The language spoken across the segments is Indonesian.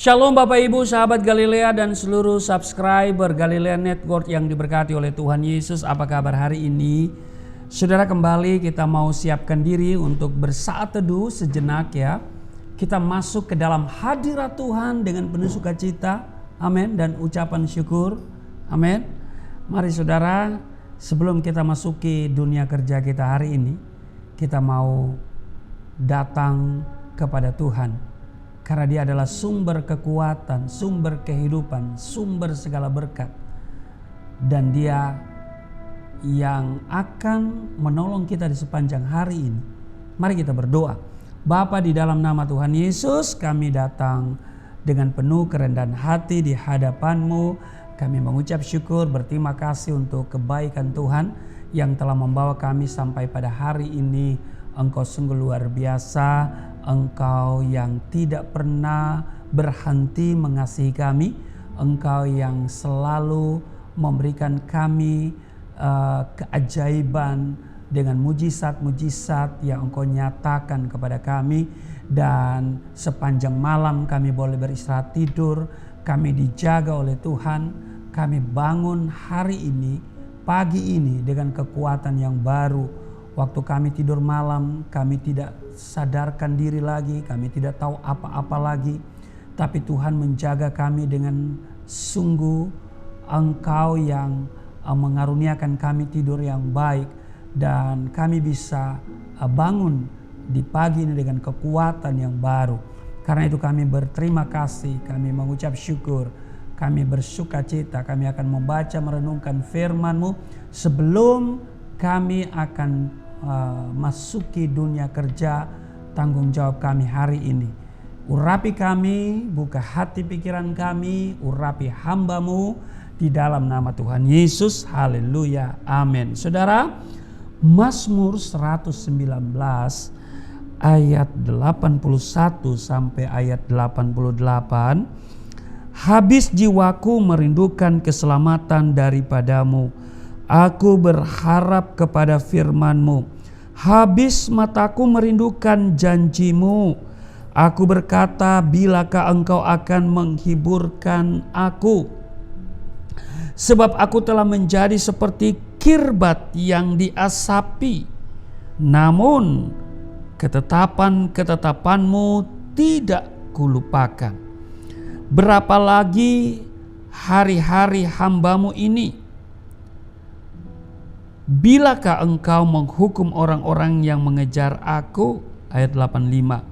Shalom Bapak Ibu, sahabat Galilea dan seluruh subscriber Galilea Network yang diberkati oleh Tuhan Yesus. Apa kabar hari ini? Saudara, kembali kita mau siapkan diri untuk bersaat teduh sejenak ya. Kita masuk ke dalam hadirat Tuhan dengan penuh sukacita. Amin. Dan ucapan syukur. Amin. Mari saudara, sebelum kita masuki dunia kerja kita hari ini, kita mau datang kepada Tuhan. Karena Dia adalah sumber kekuatan, sumber kehidupan, sumber segala berkat. Dan Dia yang akan menolong kita di sepanjang hari ini. Mari kita berdoa. Bapa, di dalam nama Tuhan Yesus, kami datang dengan penuh kerendahan hati di hadapan-Mu. Kami mengucap syukur, berterima kasih untuk kebaikan Tuhan yang telah membawa kami sampai pada hari ini. Engkau sungguh luar biasa, Engkau yang tidak pernah berhenti mengasihi kami, Engkau yang selalu memberikan kami keajaiban dengan mujizat-mujizat yang Engkau nyatakan kepada kami. Dan sepanjang malam kami boleh beristirahat tidur, kami dijaga oleh Tuhan, kami bangun hari ini, pagi ini dengan kekuatan yang baru. Waktu kami tidur malam, kami tidak sadarkan diri lagi, kami tidak tahu apa-apa lagi. Tapi Tuhan menjaga kami dengan sungguh. Engkau yang mengaruniakan kami tidur yang baik. Dan kami bisa bangun di pagi ini dengan kekuatan yang baru. Karena itu kami berterima kasih, kami mengucap syukur, kami bersukacita. Kami akan membaca merenungkan firman-Mu sebelum kami akan masuki dunia kerja tanggung jawab kami hari ini. Urapi kami, buka hati pikiran kami, urapi hamba-Mu di dalam nama Tuhan Yesus. Haleluya, amin. Saudara, Mazmur 119 ayat 81 sampai ayat 88. Habis jiwaku merindukan keselamatan daripadamu, aku berharap kepada firman-Mu. Habis mataku merindukan janji-Mu. Aku berkata, bilakah Engkau akan menghiburkan aku? Sebab aku telah menjadi seperti kirbat yang diasapi. Namun ketetapan-ketetapan-Mu tidak kulupakan. Berapa lagi hari-hari hamba-Mu ini? Bilakah Engkau menghukum orang-orang yang mengejar aku? Ayat 85.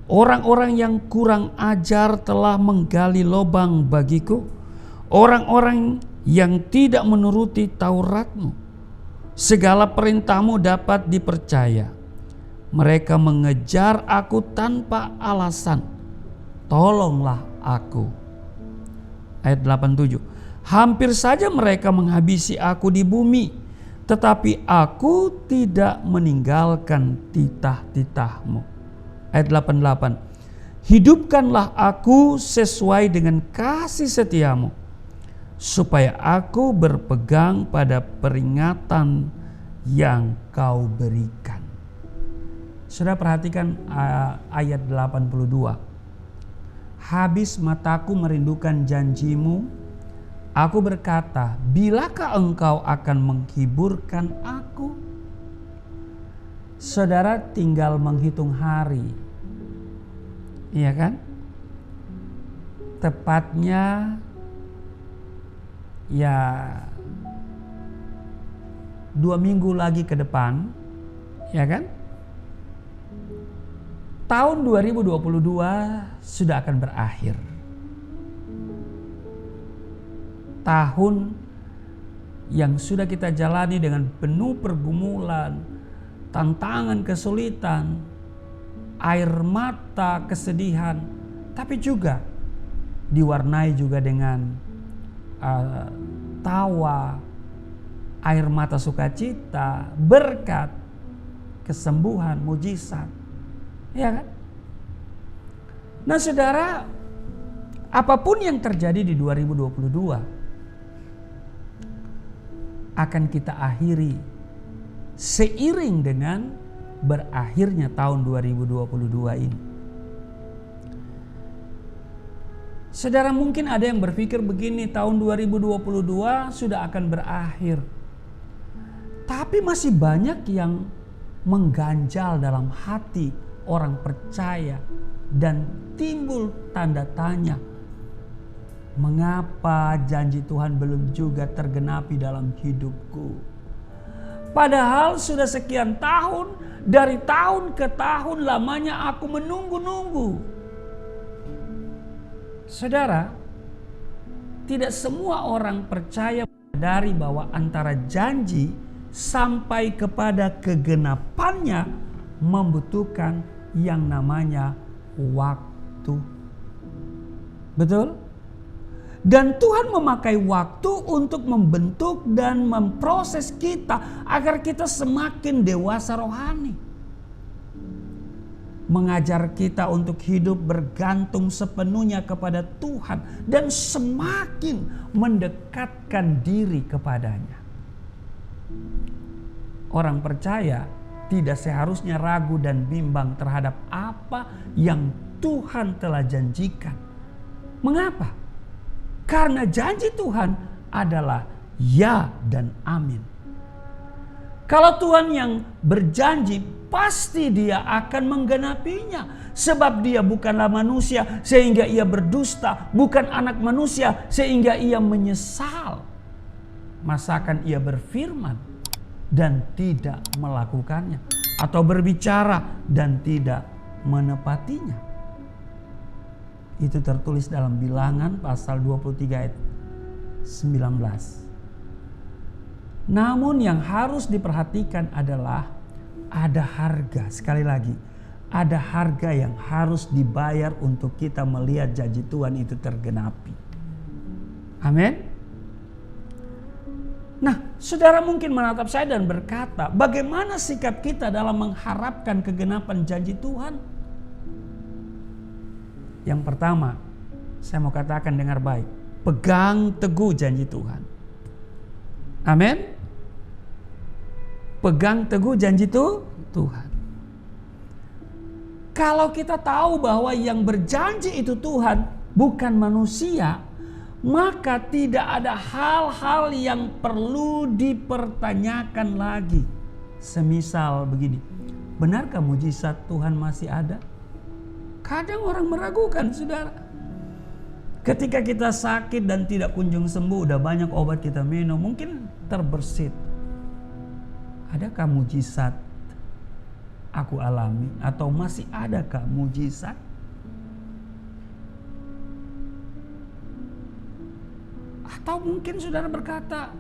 Orang-orang yang kurang ajar telah menggali lubang bagiku. Orang-orang yang tidak menuruti Taurat-Mu. Segala perintah-Mu dapat dipercaya. Mereka mengejar aku tanpa alasan. Tolonglah aku. Ayat 87. Hampir saja mereka menghabisi aku di bumi. Tetapi aku tidak meninggalkan titah-titah-Mu. Ayat 88. Hidupkanlah aku sesuai dengan kasih setia-Mu, supaya aku berpegang pada peringatan yang Kau berikan. Saudara, perhatikan ayat 82. Habis mataku merindukan janji-Mu, aku berkata, bilakah Engkau akan menghiburkan aku? Saudara, tinggal menghitung hari. Iya kan? Tepatnya ya 2 minggu lagi ke depan. Ya kan? Tahun 2022 sudah akan berakhir. Tahun yang sudah kita jalani dengan penuh pergumulan, tantangan, kesulitan, air mata, kesedihan, tapi juga diwarnai juga dengan tawa, air mata sukacita, berkat, kesembuhan, mujizat. Ya kan? Nah saudara, apapun yang terjadi di 2022 akan kita akhiri seiring dengan berakhirnya tahun 2022 ini. Saudara, mungkin ada yang berpikir begini, tahun 2022 sudah akan berakhir. Tapi masih banyak yang mengganjal dalam hati orang percaya dan timbul tanda tanya. Mengapa janji Tuhan belum juga tergenapi dalam hidupku? Padahal sudah sekian tahun, dari tahun ke tahun lamanya aku menunggu-nunggu. Saudara, tidak semua orang percaya dari bahwa antara janji sampai kepada kegenapannya membutuhkan yang namanya waktu. Betul? Dan Tuhan memakai waktu untuk membentuk dan memproses kita agar kita semakin dewasa rohani. Mengajar kita untuk hidup bergantung sepenuhnya kepada Tuhan dan semakin mendekatkan diri kepadanya. Orang percaya tidak seharusnya ragu dan bimbang terhadap apa yang Tuhan telah janjikan. Mengapa? Karena janji Tuhan adalah ya dan amin. Kalau Tuhan yang berjanji, pasti Dia akan menggenapinya. Sebab Dia bukanlah manusia sehingga Ia berdusta, bukan anak manusia sehingga Ia menyesal. Masakan Ia berfirman dan tidak melakukannya, atau berbicara dan tidak menepatinya. Itu tertulis dalam Bilangan pasal 23 ayat 19. Namun yang harus diperhatikan adalah ada harga. Sekali lagi, ada harga yang harus dibayar untuk kita melihat janji Tuhan itu tergenapi. Amin. Nah, saudara mungkin menatap saya dan berkata, bagaimana sikap kita dalam mengharapkan kegenapan janji Tuhan? Yang pertama, saya mau katakan dengar baik. Pegang teguh janji Tuhan. Amin. Pegang teguh janji Tuhan. Kalau kita tahu bahwa yang berjanji itu Tuhan, bukan manusia, maka tidak ada hal-hal yang perlu dipertanyakan lagi. Semisal begini, benarkah mujizat Tuhan masih ada? Kadang orang meragukan, saudara. Ketika kita sakit dan tidak kunjung sembuh, udah banyak obat kita minum, mungkin terbersit. Adakah mujizat aku alami? Atau masih adakah mujizat? Atau mungkin saudara berkata,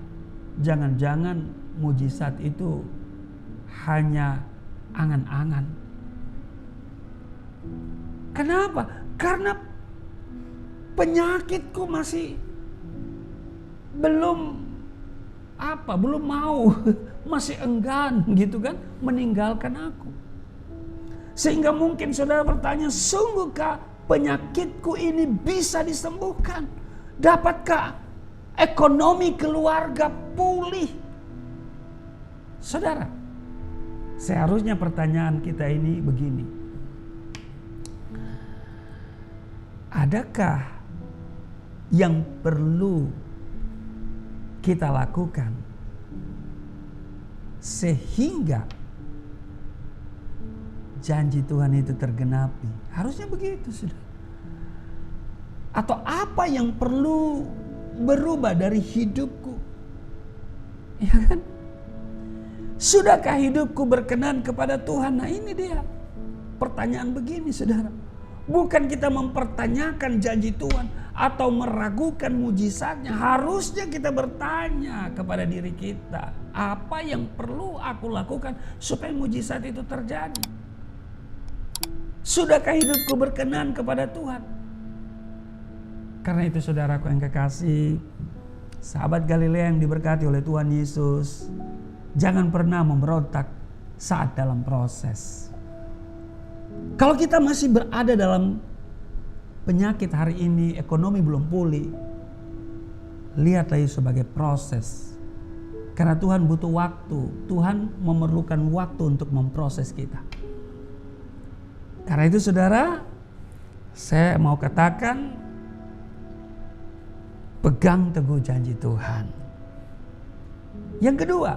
jangan-jangan mujizat itu hanya angan-angan. Kenapa? Karena penyakitku masih belum mau, masih enggan gitu kan meninggalkan aku. Sehingga mungkin saudara bertanya, sungguhkah penyakitku ini bisa disembuhkan? Dapatkah ekonomi keluarga pulih? Saudara, seharusnya pertanyaan kita ini begini. Adakah yang perlu kita lakukan sehingga janji Tuhan itu tergenapi? Harusnya begitu, sudah. Atau apa yang perlu berubah dari hidupku? Ya kan? Sudahkah hidupku berkenan kepada Tuhan? Nah, ini dia pertanyaan begini, saudara. Bukan kita mempertanyakan janji Tuhan atau meragukan mujizatnya. Harusnya kita bertanya kepada diri kita, apa yang perlu aku lakukan supaya mujizat itu terjadi? Sudahkah hidupku berkenan kepada Tuhan? Karena itu saudaraku yang kekasih, sahabat Galilea yang diberkati oleh Tuhan Yesus, jangan pernah memberontak saat dalam proses. Kalau kita masih berada dalam penyakit hari ini, ekonomi belum pulih, lihatlah itu sebagai proses. Karena Tuhan butuh waktu, Tuhan memerlukan waktu untuk memproses kita. Karena itu saudara, saya mau katakan, pegang teguh janji Tuhan. Yang kedua,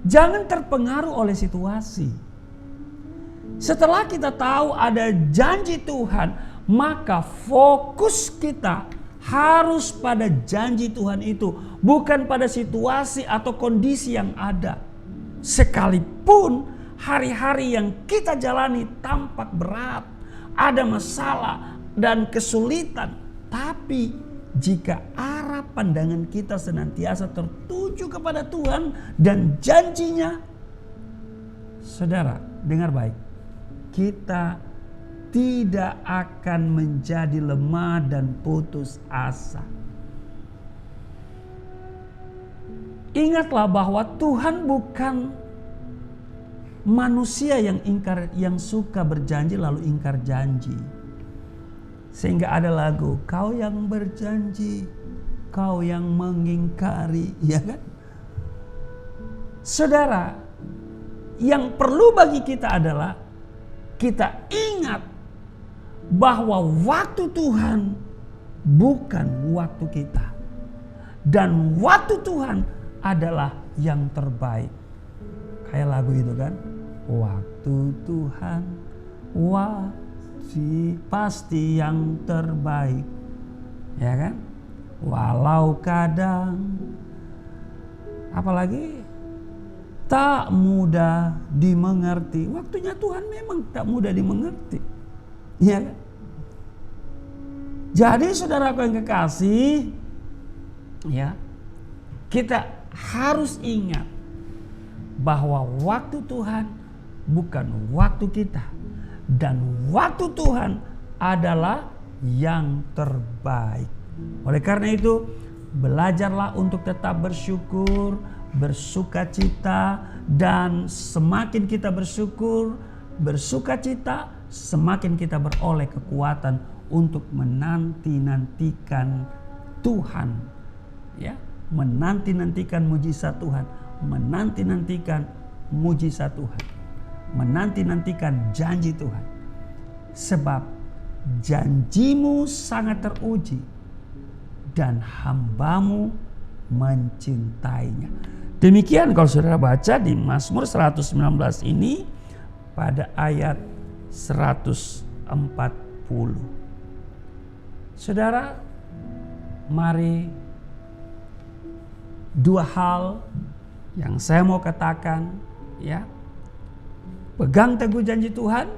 jangan terpengaruh oleh situasi. Setelah kita tahu ada janji Tuhan, maka fokus kita harus pada janji Tuhan itu, bukan pada situasi atau kondisi yang ada. Sekalipun hari-hari yang kita jalani tampak berat, ada masalah dan kesulitan, tapi jika arah pandangan kita senantiasa tertuju kepada Tuhan dan janjinya, saudara, dengar baik, kita tidak akan menjadi lemah dan putus asa. Ingatlah bahwa Tuhan bukan manusia yang suka berjanji lalu ingkar janji. Sehingga ada lagu, kau yang berjanji, kau yang mengingkari, ya kan? Saudara, yang perlu bagi kita adalah kita ingat bahwa waktu Tuhan bukan waktu kita. Dan waktu Tuhan adalah yang terbaik. Kayak lagu itu kan? Waktu Tuhan, pasti yang terbaik, ya kan? Walau kadang, apalagi tak mudah dimengerti. Waktunya Tuhan memang tak mudah dimengerti, ya kan? Jadi saudaraku yang kekasih, ya, kita harus ingat bahwa waktu Tuhan bukan waktu kita. Dan waktu Tuhan adalah yang terbaik. Oleh karena itu, belajarlah untuk tetap bersyukur, bersukacita, dan semakin kita bersyukur, bersukacita, semakin kita beroleh kekuatan untuk menanti-nantikan Tuhan, ya, menanti-nantikan mujizat Tuhan, menanti-nantikan mujizat Tuhan, menanti-nantikan janji Tuhan. Sebab janjimu sangat teruji dan hambamu mencintainya. Demikian kalau saudara baca di Mazmur 119 ini pada ayat 140. Saudara, mari dua hal yang saya mau katakan, ya. Pegang teguh janji Tuhan,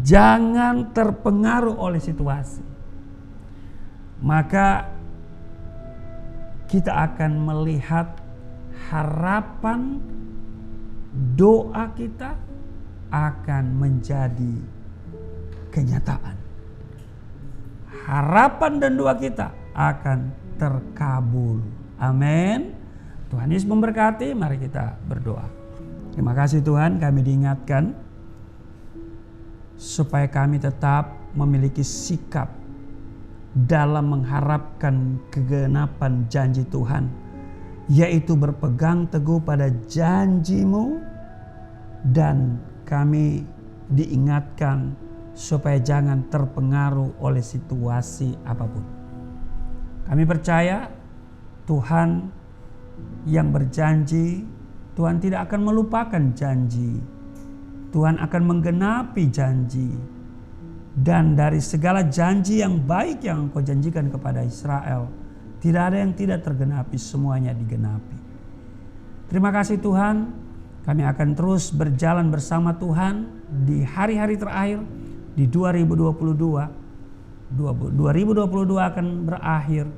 jangan terpengaruh oleh situasi. Maka kita akan melihat harapan doa kita akan menjadi kenyataan. Harapan dan doa kita akan terkabul. Amin. Tuhan Yesus memberkati. Mari kita berdoa. Terima kasih Tuhan, kami diingatkan supaya kami tetap memiliki sikap dalam mengharapkan kegenapan janji Tuhan, yaitu berpegang teguh pada janji-Mu, dan kami diingatkan supaya jangan terpengaruh oleh situasi apapun. Kami percaya Tuhan yang berjanji, Tuhan tidak akan melupakan janji. Tuhan akan menggenapi janji. Dan dari segala janji yang baik yang Engkau janjikan kepada Israel, tidak ada yang tidak tergenapi, semuanya digenapi. Terima kasih Tuhan, kami akan terus berjalan bersama Tuhan di hari-hari terakhir di 2022. 2022 akan berakhir.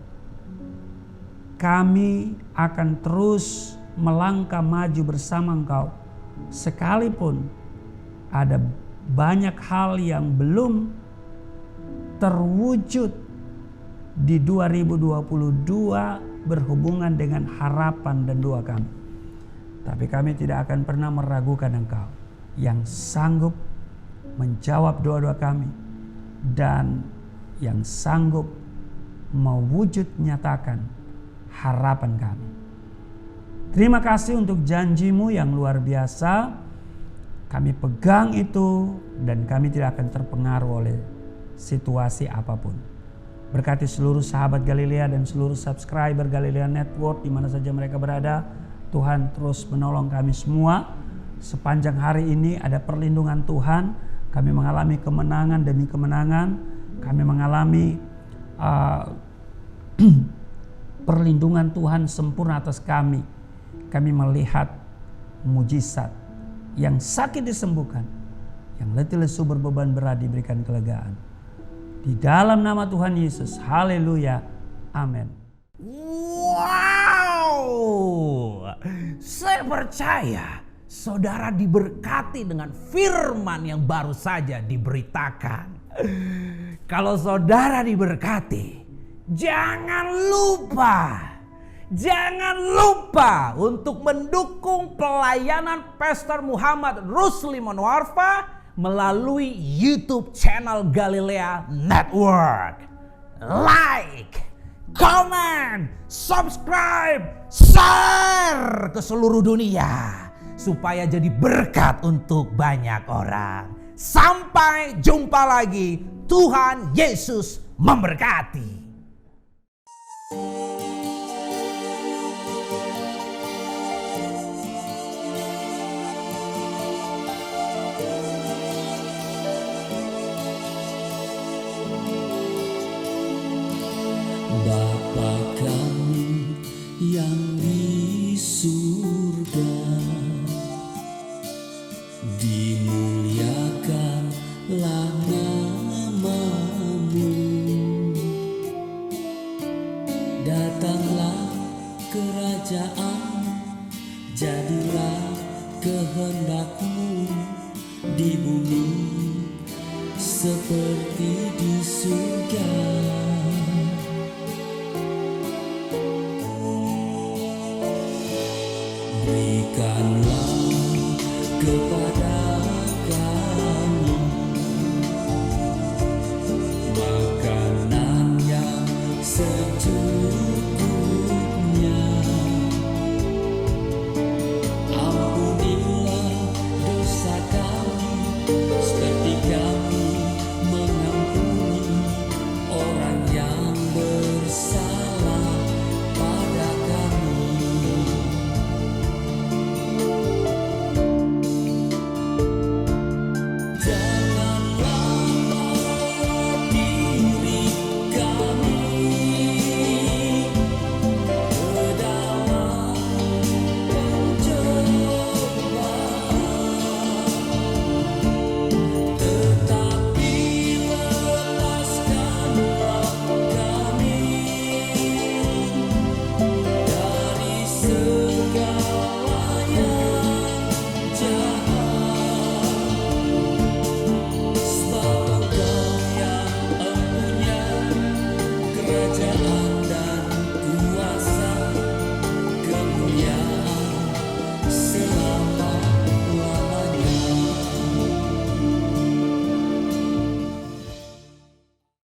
Kami akan terus melangkah maju bersama Engkau, sekalipun ada banyak hal yang belum terwujud di 2022 berhubungan dengan harapan dan doa kami. Tapi kami tidak akan pernah meragukan Engkau yang sanggup menjawab doa-doa kami dan yang sanggup mewujud nyatakan harapan kami. Terima kasih untuk janji-Mu yang luar biasa. Kami pegang itu dan kami tidak akan terpengaruh oleh situasi apapun. Berkati seluruh sahabat Galilea dan seluruh subscriber Galilea Network di mana saja mereka berada. Tuhan terus menolong kami semua. Sepanjang hari ini ada perlindungan Tuhan. Kami mengalami kemenangan demi kemenangan. Kami mengalami perlindungan Tuhan sempurna atas kami. Kami melihat mujizat. Yang sakit disembuhkan. Yang letih lesu berbeban berat diberikan kelegaan. Di dalam nama Tuhan Yesus, haleluya, amin. Wow, saya percaya saudara diberkati dengan firman yang baru saja diberitakan. Kalau saudara diberkati, jangan lupa untuk mendukung pelayanan Pastor Muhammad Rusli Monwarfa melalui YouTube channel Galilea Network. Like, comment, subscribe, share ke seluruh dunia supaya jadi berkat untuk banyak orang. Sampai jumpa lagi. Tuhan Yesus memberkati. Bapa kami yang di surga, dimuliakanlah nama-Mu. Datanglah kerajaan, jadilah kehendak-Mu di bumi seperti di surga. Berikanlah kepada